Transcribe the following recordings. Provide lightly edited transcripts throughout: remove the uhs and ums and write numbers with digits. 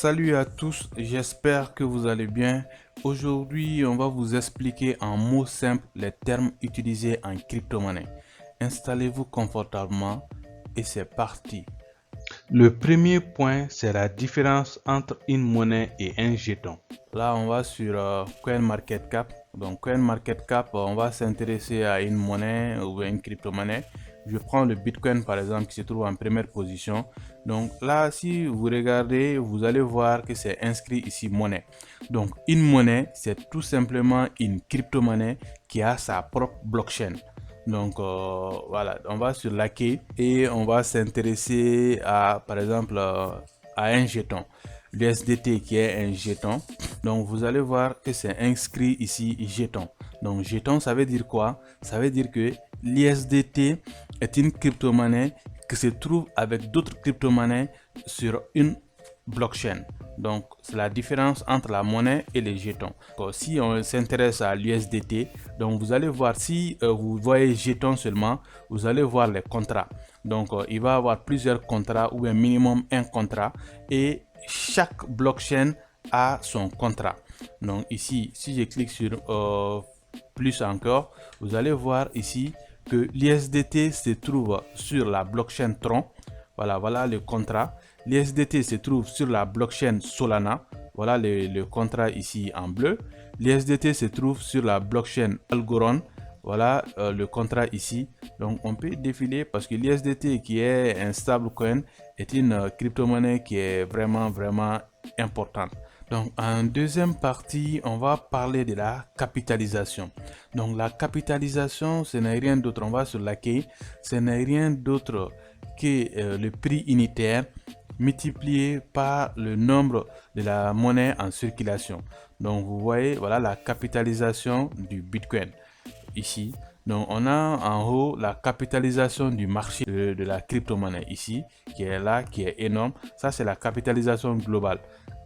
Salut à tous, j'espère que vous allez bien. Aujourd'hui, on va vous expliquer en mots simples les termes utilisés en crypto-monnaie. Installez-vous confortablement et c'est parti. Le premier point, c'est la différence entre une monnaie et un jeton. Là, on va sur CoinMarketCap. Donc, CoinMarketCap, on va s'intéresser à une monnaie ou à une crypto-monnaie. Je prends le Bitcoin par exemple qui se trouve en première position. Donc là, si vous regardez, vous allez voir que c'est inscrit ici monnaie. Donc une monnaie, c'est tout simplement une crypto-monnaie qui a sa propre blockchain. Donc voilà, on va sur la quai et on va s'intéresser à par exemple à un jeton. L'USDT qui est un jeton. Donc vous allez voir que c'est inscrit ici jeton. Donc jeton, ça veut dire quoi? Ça veut dire que l'USDT est une crypto-monnaie qui se trouve avec d'autres crypto-monnaies sur une blockchain. Donc c'est la différence entre la monnaie et les jetons. Si on s'intéresse à l'USDT, donc vous allez voir, si vous voyez jetons seulement, vous allez voir les contrats. Donc il va y avoir plusieurs contrats ou un minimum un contrat et chaque blockchain a son contrat. Donc ici, si je clique sur plus encore, vous allez voir ici que l'USDT se trouve sur la blockchain Tron. Voilà le contrat. L'USDT se trouve sur la blockchain Solana. Voilà le contrat ici en bleu. L'USDT se trouve sur la blockchain Algorand. Voilà le contrat ici. Donc on peut défiler parce que l'USDT qui est un stablecoin est une crypto-monnaie qui est vraiment importante. Donc en deuxième partie, on va parler de la capitalisation. Donc la capitalisation, ce n'est rien d'autre, on va sur la quai, ce n'est rien d'autre que le prix unitaire multiplié par le nombre de la monnaie en circulation. Donc vous voyez, voilà la capitalisation du Bitcoin ici. Donc on a en haut la capitalisation du marché de la crypto-monnaie ici, qui est là, qui est énorme. Ça c'est la capitalisation globale.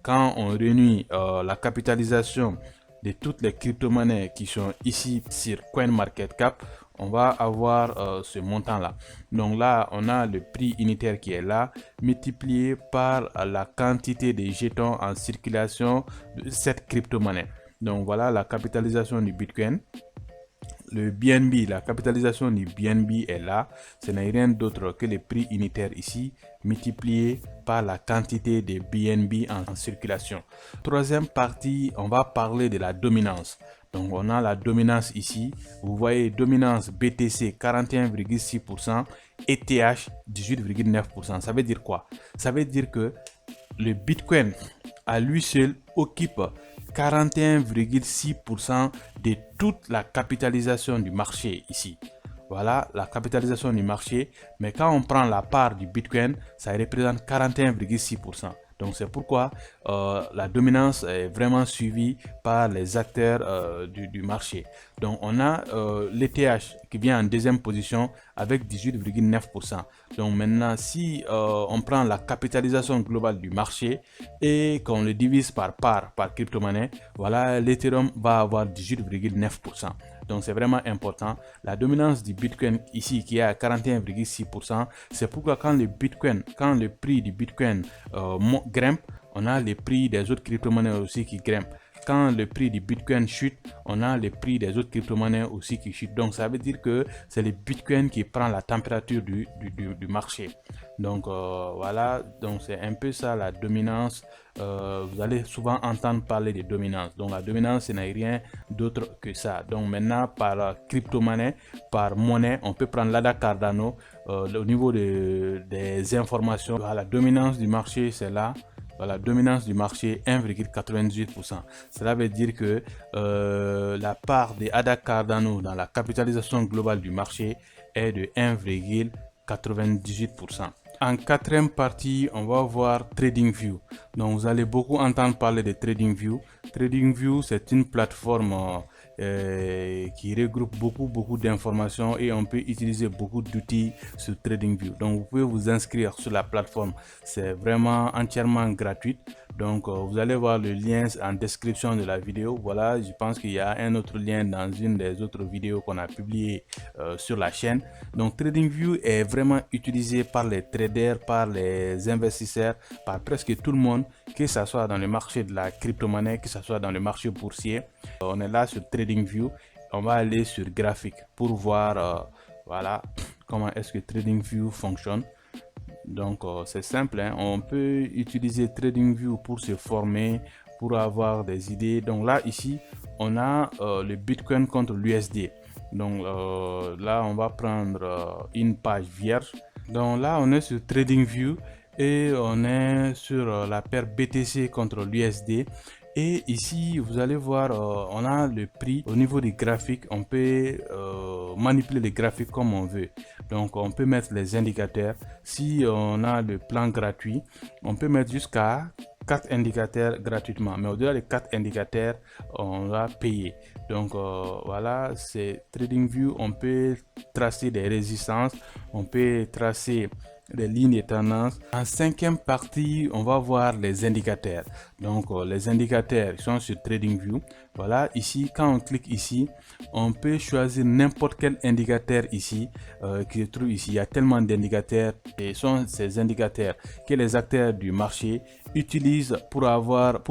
Quand on réunit la capitalisation de toutes les crypto-monnaies qui sont ici sur CoinMarketCap, on va avoir ce montant là. Donc là on a le prix unitaire qui est là, multiplié par la quantité de jetons en circulation de cette crypto-monnaie. Donc voilà la capitalisation du Bitcoin. Le BNB, la capitalisation du BNB est là. Ce n'est rien d'autre que le prix unitaire ici multiplié par la quantité de BNB en circulation. Troisième partie, on va parler de la dominance. Donc on a la dominance ici. Vous voyez dominance BTC 41,6%, ETH 18,9%. Ça veut dire quoi? Ça veut dire que le Bitcoin à lui seul occupe 41,6% de toute la capitalisation du marché ici. Voilà la capitalisation du marché, mais quand on prend la part du Bitcoin, ça représente 41,6%. Donc c'est pourquoi la dominance est vraiment suivie par les acteurs du marché. Donc on a l'ETH qui vient en deuxième position avec 18,9%. Donc maintenant si on prend la capitalisation globale du marché et qu'on le divise par crypto-monnaie, voilà l'Ethereum va avoir 18,9%. Donc c'est vraiment important. La dominance du Bitcoin ici qui est à 41,6%, c'est pourquoi quand le prix du Bitcoin grimpe, on a les prix des autres crypto-monnaies aussi qui grimpent. Quand le prix du Bitcoin chute, on a les prix des autres crypto-monnaies aussi qui chutent. Donc ça veut dire que c'est le Bitcoin qui prend la température du marché. Donc voilà, donc c'est un peu ça la dominance. Vous allez souvent entendre parler de dominance. Donc la dominance, ce n'est rien d'autre que ça. Donc maintenant, par crypto-monnaie, par monnaie, on peut prendre l'ADA Cardano. Au niveau des informations, la dominance du marché, c'est là. La dominance du marché 1,98%. Cela veut dire que la part des ADA Cardano dans la capitalisation globale du marché est de 1,98%. En quatrième partie, on va voir TradingView. Donc vous allez beaucoup entendre parler de TradingView. TradingView, c'est une plateforme qui regroupe beaucoup d'informations et on peut utiliser beaucoup d'outils sur TradingView. Donc vous pouvez vous inscrire sur la plateforme, c'est vraiment entièrement gratuit. Donc vous allez voir le lien en description de la vidéo. Voilà, je pense qu'il y a un autre lien dans une des autres vidéos qu'on a publiées sur la chaîne. Donc TradingView est vraiment utilisé par les traders, par les investisseurs, par presque tout le monde, que ce soit dans le marché de la crypto-monnaie, que ce soit dans le marché boursier. On est là sur TradingView. On va aller sur graphique pour voir voilà comment est-ce que TradingView fonctionne. Donc c'est simple, hein? On peut utiliser TradingView pour se former, pour avoir des idées. Donc là ici on a le Bitcoin contre l'USD. Donc là on va prendre une page vierge. Donc là on est sur TradingView et on est sur la paire BTC contre l'USD. Et ici vous allez voir on a le prix au niveau des graphiques. On peut manipuler les graphiques comme on veut. Donc on peut mettre les indicateurs. Si on a le plan gratuit, on peut mettre jusqu'à 4 indicateurs gratuitement, mais au-delà des 4 indicateurs on va payer. Donc voilà, c'est TradingView. On peut tracer des résistances, on peut tracer les lignes de tendance. En cinquième partie, on va voir les indicateurs. Donc les indicateurs sont sur TradingView. Voilà, ici quand on clique ici, on peut choisir n'importe quel indicateur ici qui se trouve ici. Il y a tellement d'indicateurs et sont ces indicateurs que les acteurs du marché utilisent pour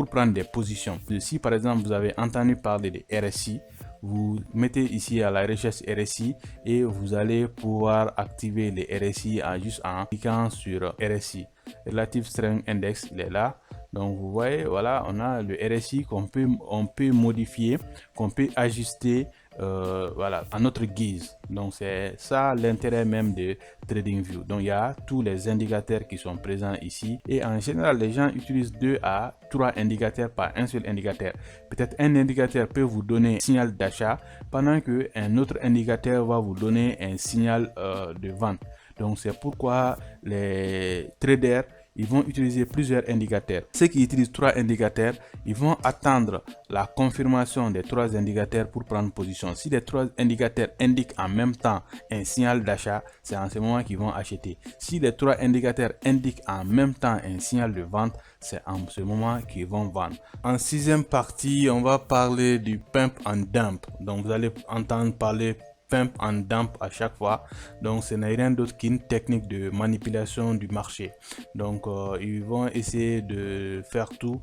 prendre des positions. Si par exemple vous avez entendu parler de RSI, vous mettez ici à la recherche RSI et vous allez pouvoir activer les RSI juste en cliquant sur RSI. Relative Strength Index, il est là. Donc vous voyez, voilà, on a le RSI qu'on peut modifier, qu'on peut ajuster voilà, à notre guise. Donc c'est ça l'intérêt même de TradingView. Donc il y a tous les indicateurs qui sont présents ici et en général les gens utilisent 2 à 3 indicateurs par un seul indicateur. Peut-être un indicateur peut vous donner un signal d'achat pendant que un autre indicateur va vous donner un signal de vente. Donc c'est pourquoi les traders ils vont utiliser plusieurs indicateurs. Ceux qui utilisent 3 indicateurs, ils vont attendre la confirmation des 3 indicateurs pour prendre position. Si les 3 indicateurs indiquent en même temps un signal d'achat, c'est en ce moment qu'ils vont acheter. Si les 3 indicateurs indiquent en même temps un signal de vente, c'est en ce moment qu'ils vont vendre. En sixième partie, on va parler du pump and dump. Donc vous allez entendre parler pump and dump à chaque fois. Donc ce n'est rien d'autre qu'une technique de manipulation du marché. Donc ils vont essayer de faire tout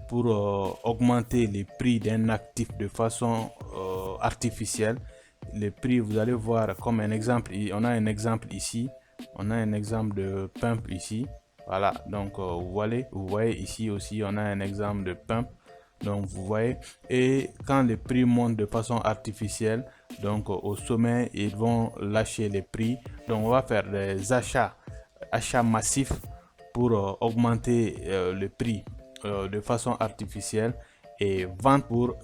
pour augmenter les prix d'un actif de façon artificielle. Les prix, vous allez voir comme un exemple, on a un exemple ici, on a un exemple de pump ici. Voilà, donc vous voyez ici aussi on a un exemple de pump. Donc vous voyez, et quand les prix montent de façon artificielle, donc au sommet ils vont lâcher les prix. Donc on va faire des achats massifs pour augmenter le prix de façon artificielle et vendre pour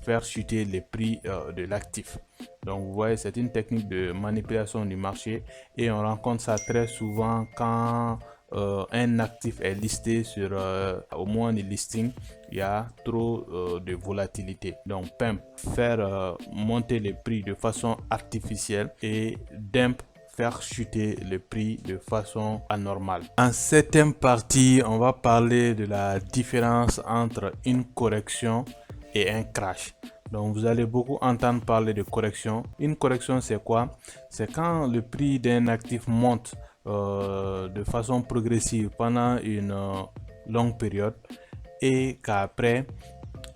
faire chuter les prix de l'actif. Donc vous voyez, c'est une technique de manipulation du marché et on rencontre ça très souvent quand un actif est listé sur au moins des listings, il y a trop de volatilité. Donc pump, faire monter les prix de façon artificielle, et dump, faire chuter le prix de façon anormale. En septième partie, on va parler de la différence entre une correction et un crash. Donc vous allez beaucoup entendre parler de correction. Une correction, c'est quoi? C'est quand le prix d'un actif monte de façon progressive pendant une longue période et qu'après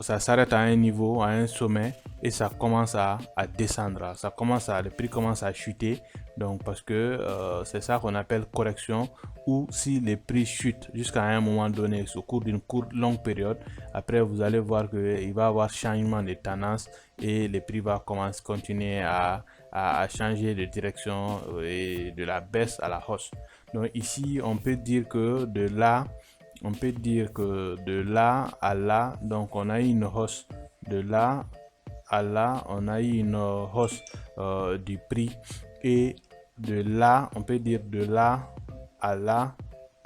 ça s'arrête à un niveau, à un sommet, et ça commence à descendre. Le prix commence à chuter. Donc parce que c'est ça qu'on appelle correction, ou si les prix chutent jusqu'à un moment donné au cours d'une longue période, après vous allez voir qu'il va y avoir changement de tendance et les prix va continuer à changer de direction et de la baisse à la hausse. Donc ici on peut dire que de là à là, donc on a eu une hausse. De là à là, on a eu une hausse du prix, et de là, on peut dire de là à là,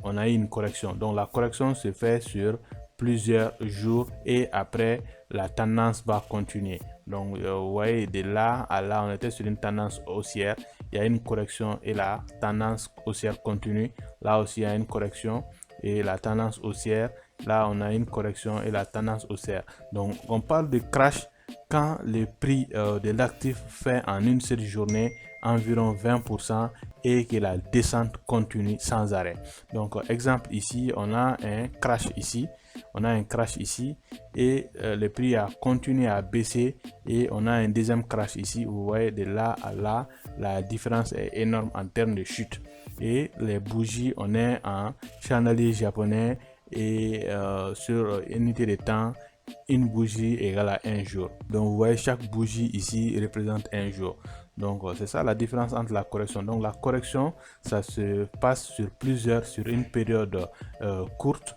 on a eu une correction. Donc la correction se fait sur plusieurs jours et après la tendance va continuer. Donc vous voyez, de là à là, on était sur une tendance haussière, il y a une correction et la tendance haussière continue. Là aussi, il y a une correction et la tendance haussière. Là, on a une correction et la tendance haussière. Donc, on parle de crash quand le prix de l'actif fait en une seule journée environ 20% et que la descente continue sans arrêt. Donc, exemple ici, on a un crash ici. On a un crash ici et le prix a continué à baisser et on a un deuxième crash ici. Vous voyez, de là à là, la différence est énorme en termes de chute. Et les bougies, on est en chandelier japonais et sur unité de temps, une bougie égale à un jour. Donc vous voyez, chaque bougie ici représente un jour. Donc c'est ça la différence entre la correction. Donc la correction, ça se passe sur une période courte,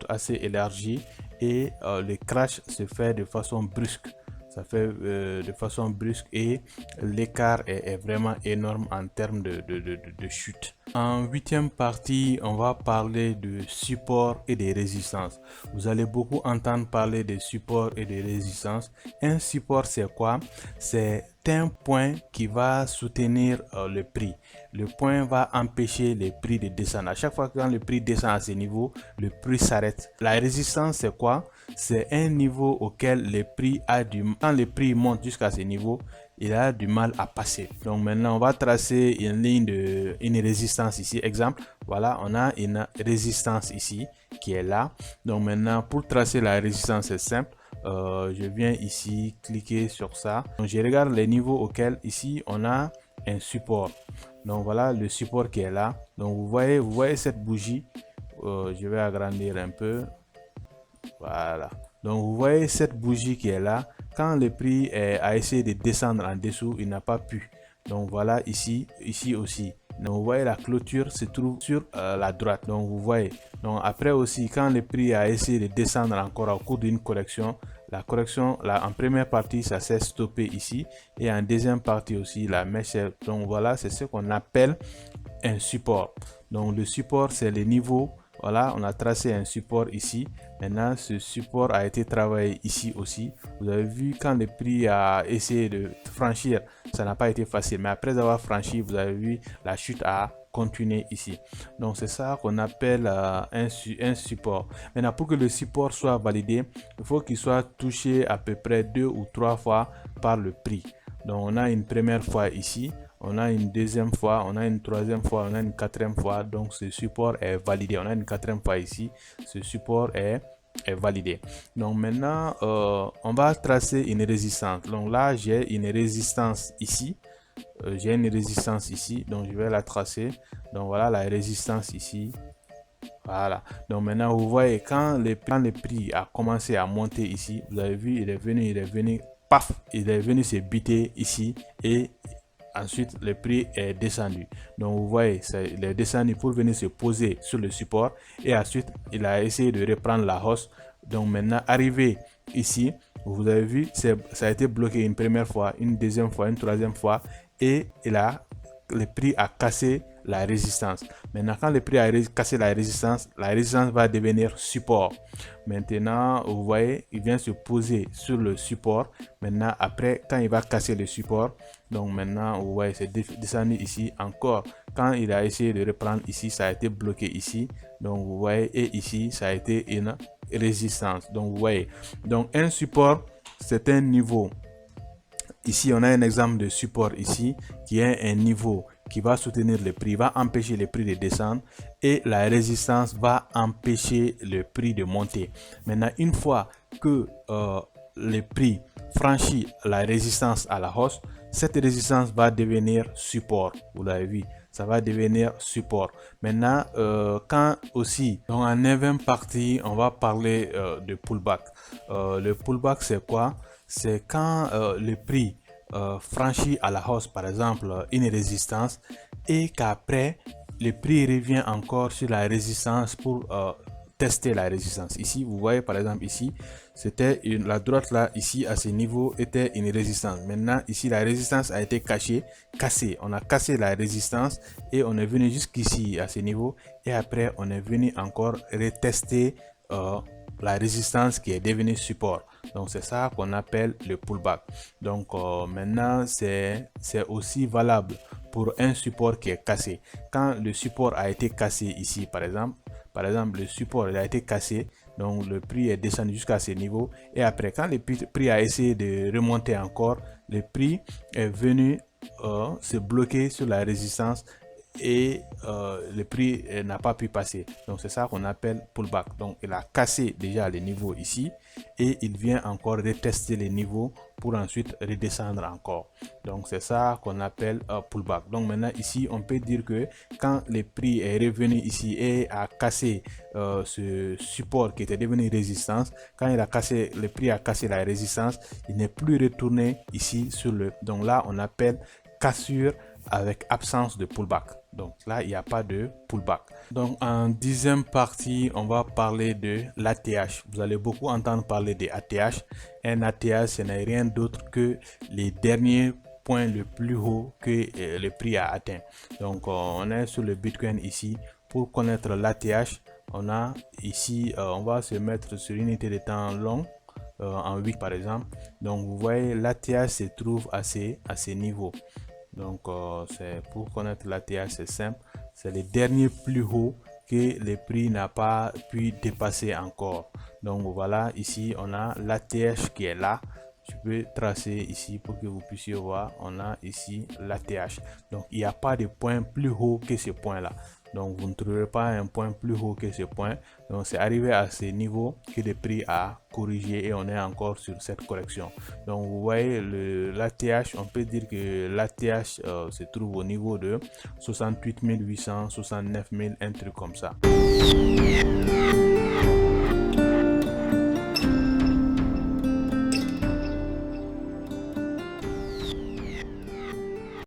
assez élargie, et le crash se fait de façon brusque. Ça fait de façon brusque et l'écart est vraiment énorme en termes de chute. En huitième partie, on va parler de support et des résistances. Vous allez beaucoup entendre parler de support et de résistance. Un support, c'est quoi? C'est un point qui va soutenir le prix. Le point va empêcher les prix de descendre. À chaque fois que le prix descend à ce niveau, le prix s'arrête. La résistance, c'est quoi? C'est un niveau auquel le prix quand le prix monte jusqu'à ce niveau, il a du mal à passer. Donc maintenant, on va tracer une résistance ici. Exemple, voilà, on a une résistance ici qui est là. Donc maintenant, pour tracer la résistance, c'est simple. Je viens ici cliquer sur ça. Donc je regarde les niveaux auxquels ici on a un support. Donc voilà le support qui est là. Donc vous voyez cette bougie. Je vais agrandir un peu. Voilà. Donc vous voyez cette bougie qui est là. Quand le prix a essayé de descendre en dessous, il n'a pas pu. Donc voilà ici aussi. Donc vous voyez la clôture se trouve sur la droite. Donc vous voyez. Donc après aussi, quand le prix a essayé de descendre encore au cours d'une correction, la correction là en première partie ça s'est stoppé ici et en deuxième partie aussi la mèche. Donc voilà, c'est ce qu'on appelle un support. Donc le support, c'est le niveau. Voilà, on a tracé un support ici. Maintenant, ce support a été travaillé ici aussi. Vous avez vu quand le prix a essayé de franchir, ça n'a pas été facile. Mais après avoir franchi, vous avez vu la chute a continué ici. Donc c'est ça qu'on appelle un support. Maintenant, pour que le support soit validé, il faut qu'il soit touché à peu près 2 ou 3 fois par le prix. Donc on a une première fois ici, on a une deuxième fois, on a une troisième fois, on a une quatrième fois. Donc ce support est validé. On a une quatrième fois ici, ce support est validé. Donc maintenant on va tracer une résistance. Donc là j'ai une résistance ici. J'ai une résistance ici, donc je vais la tracer. Donc voilà la résistance ici. Voilà. Donc maintenant vous voyez quand le prix a commencé à monter ici, vous avez vu il est venu, paf, il est venu se biter ici et ensuite le prix est descendu. Donc vous voyez, il est descendu pour venir se poser sur le support et ensuite il a essayé de reprendre la hausse. Donc maintenant arrivé ici, vous avez vu, ça a été bloqué une première fois, une deuxième fois, une troisième fois et le prix a cassé la résistance. Maintenant quand le prix a cassé la résistance va devenir support. Maintenant vous voyez, il vient se poser sur le support. Maintenant après, quand il va casser le support, donc maintenant vous voyez c'est descendu ici encore. Quand il a essayé de reprendre ici, ça a été bloqué ici. Donc vous voyez, et ici ça a été une résistance. Donc vous voyez, donc un support c'est un niveau. Ici on a un exemple de support ici qui est un niveau qui va soutenir le prix, va empêcher le prix de descendre, et la résistance va empêcher le prix de monter. Maintenant une fois que le prix franchit la résistance à la hausse, cette résistance va devenir support. Vous l'avez vu, ça va devenir support. Maintenant quand aussi, donc en 9e partie on va parler de pullback. Le pullback c'est quoi? C'est quand le prix franchit à la hausse par exemple une résistance et qu'après le prix revient encore sur la résistance pour tester la résistance. Ici vous voyez par exemple ici c'était la droite là, ici à ce niveau était une résistance. Maintenant ici la résistance a été cassée, on a cassé la résistance et on est venu jusqu'ici à ce niveau et après on est venu encore retester la résistance qui est devenue support. Donc c'est ça qu'on appelle le pullback. Donc maintenant c'est aussi valable pour un support qui est cassé. Quand le support a été cassé ici par exemple le support il a été cassé, donc le prix est descendu jusqu'à ce niveau, et après quand le prix a essayé de remonter encore, le prix est venu se bloquer sur la résistance et le prix n'a pas pu passer. Donc c'est ça qu'on appelle pullback. Donc il a cassé déjà les niveaux ici et il vient encore retester les niveaux pour ensuite redescendre encore. Donc c'est ça qu'on appelle pullback. Donc maintenant ici on peut dire que quand le prix est revenu ici et a cassé ce support qui était devenu résistance, quand il a cassé, le prix a cassé la résistance, il n'est plus retourné ici sur le, donc là on appelle cassure avec absence de pullback. Donc là il n'y a pas de pullback. Donc en deuxième partie on va parler de l'ATH. Vous allez beaucoup entendre parler de ATH. Un ATH ce n'est rien d'autre que les derniers points le plus haut que le prix a atteint. Donc on est sur le Bitcoin ici. Pour connaître l'ATH, on a ici on va se mettre sur une unité de temps long, en 8 par exemple. Donc vous voyez l'ATH se trouve à ces niveaux. Donc c'est pour connaître l'ATH, c'est simple, c'est le dernier plus haut que le prix n'a pas pu dépasser encore. Donc voilà, ici on a l'ATH qui est là. Je peux tracer ici pour que vous puissiez voir. On a ici l'ATH. Donc il n'y a pas de point plus haut que ce point là. Donc vous ne trouverez pas un point plus haut que ce point. Donc c'est arrivé à ce niveau que le prix a corrigé et on est encore sur cette correction. Donc vous voyez l'ATH, on peut dire que l'ATH se trouve au niveau de 68 800, 69 000, un truc comme ça.